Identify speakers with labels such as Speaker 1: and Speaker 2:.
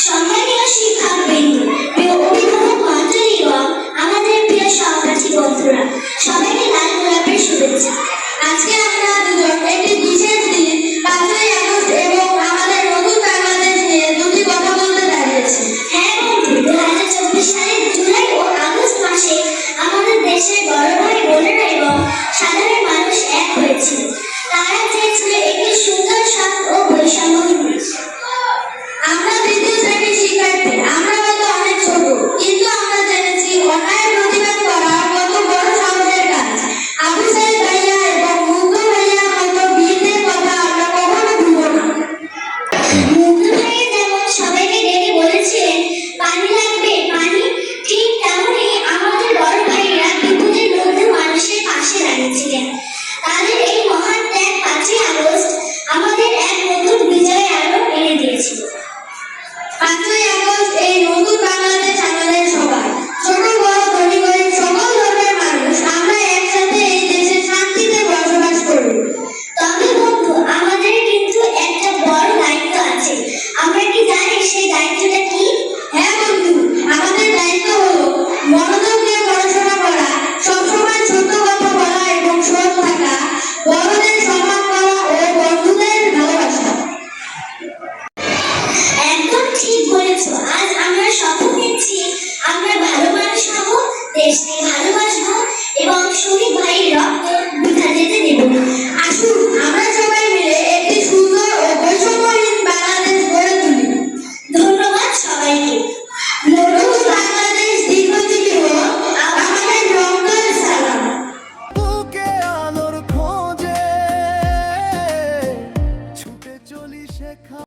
Speaker 1: সম্মানীয় শিক্ষকবৃন্দ, প্রিয় অভিভাবক মণ্ডলী এবং আমাদের প্রিয় সহপাঠী বন্ধুরা, সবাইকে লাল গোলাপের শুভেচ্ছা। আজকে আমরা দুজন একটি বিশেষ দিন ৫ই আগস্ট এবং আমাদের নতুন বাংলাদেশ নিয়ে দুটি কথা বলতে দাঁড়িয়েছি। হ্যাঁ বন্ধু, ২০২৪ সালের জুলাই ও আগস্ট মাসে আমাদের দেশের বড় ভাই বোনেরা এবং সাধারণ মানুষ এক হয়েছিল। তারা চেয়েছিল একটি সুন্দর, সৎ ও বৈষম্যহীন দেশ। আমরা তৃতীয় শ্রেণীর শিক্ষার্থী, আমরা হয়তো অনেক ছোট, কিন্তু আমরা জেনেছি অন্যায়ের প্রতিবাদ করা কত বড় সাহসের কাজ। আবু সাইদ ভাইয়া এবং মুগ্ধ ভাইয়ার মতো বীরদের কথা আমরা কখনো ভুলব না। মুগ্ধ ভাইয়া যেমন সবাইকে ডেকে বলেছিলেন পানি লাগবে পানি, ঠিক তেমনই আমাদের বড় ভাইয়েরা বিপদের মধ্যে মানুষের পাশে দাঁড়িয়েছিলেন। তাদের এই মহান ত্যাগ ৫ই আগস্ট আমাদের এক নতুন বিজয় আলো এনে দিয়েছিল। ৫ই আগস্ট এই নতুন বাংলাদেশ আমাদের সবার, ছোট বড় ধনী গরিব সকল ধর্মের মানুষ আমরা একসাথে এই দেশে শান্তিতে বসবাস করি। তবে বন্ধু, আমাদের কিন্তু একটা বড় দায়িত্ব আছে। আমরা কি জানি সেই দায়িত্বটা কি? হ্যাঁ বন্ধু, আমাদের দায়িত্ব হলো মনোযোগ দিয়ে পড়াশোনা করা, সবসময় সত্য কথা বলা এবং সৎ থাকা, বড়দের সম্মান করা ও বন্ধুদের ভালোবাসা। একদম ঠিক বলেছ। আজ আমরা শপথ নিচ্ছি আমরা ভালো মানুষ হব, দেশকে ভালোবাসবো এবং শহীদ ভাইয়ের রক্ত বৃথা যেতে দেব না। আসুন আমরা সবাই মিলে একটি সুন্দর ও বৈষম্যহীন বাংলাদেশ গড়ে তুলি। ধন্যবাদ সবাইকে। নতুন বাংলাদেশ দীর্ঘজীবী হোক। আমাদের রক্তের সালাম।
Speaker 2: বুকে আলোর খোঁজে ছুটে চলি শেখা।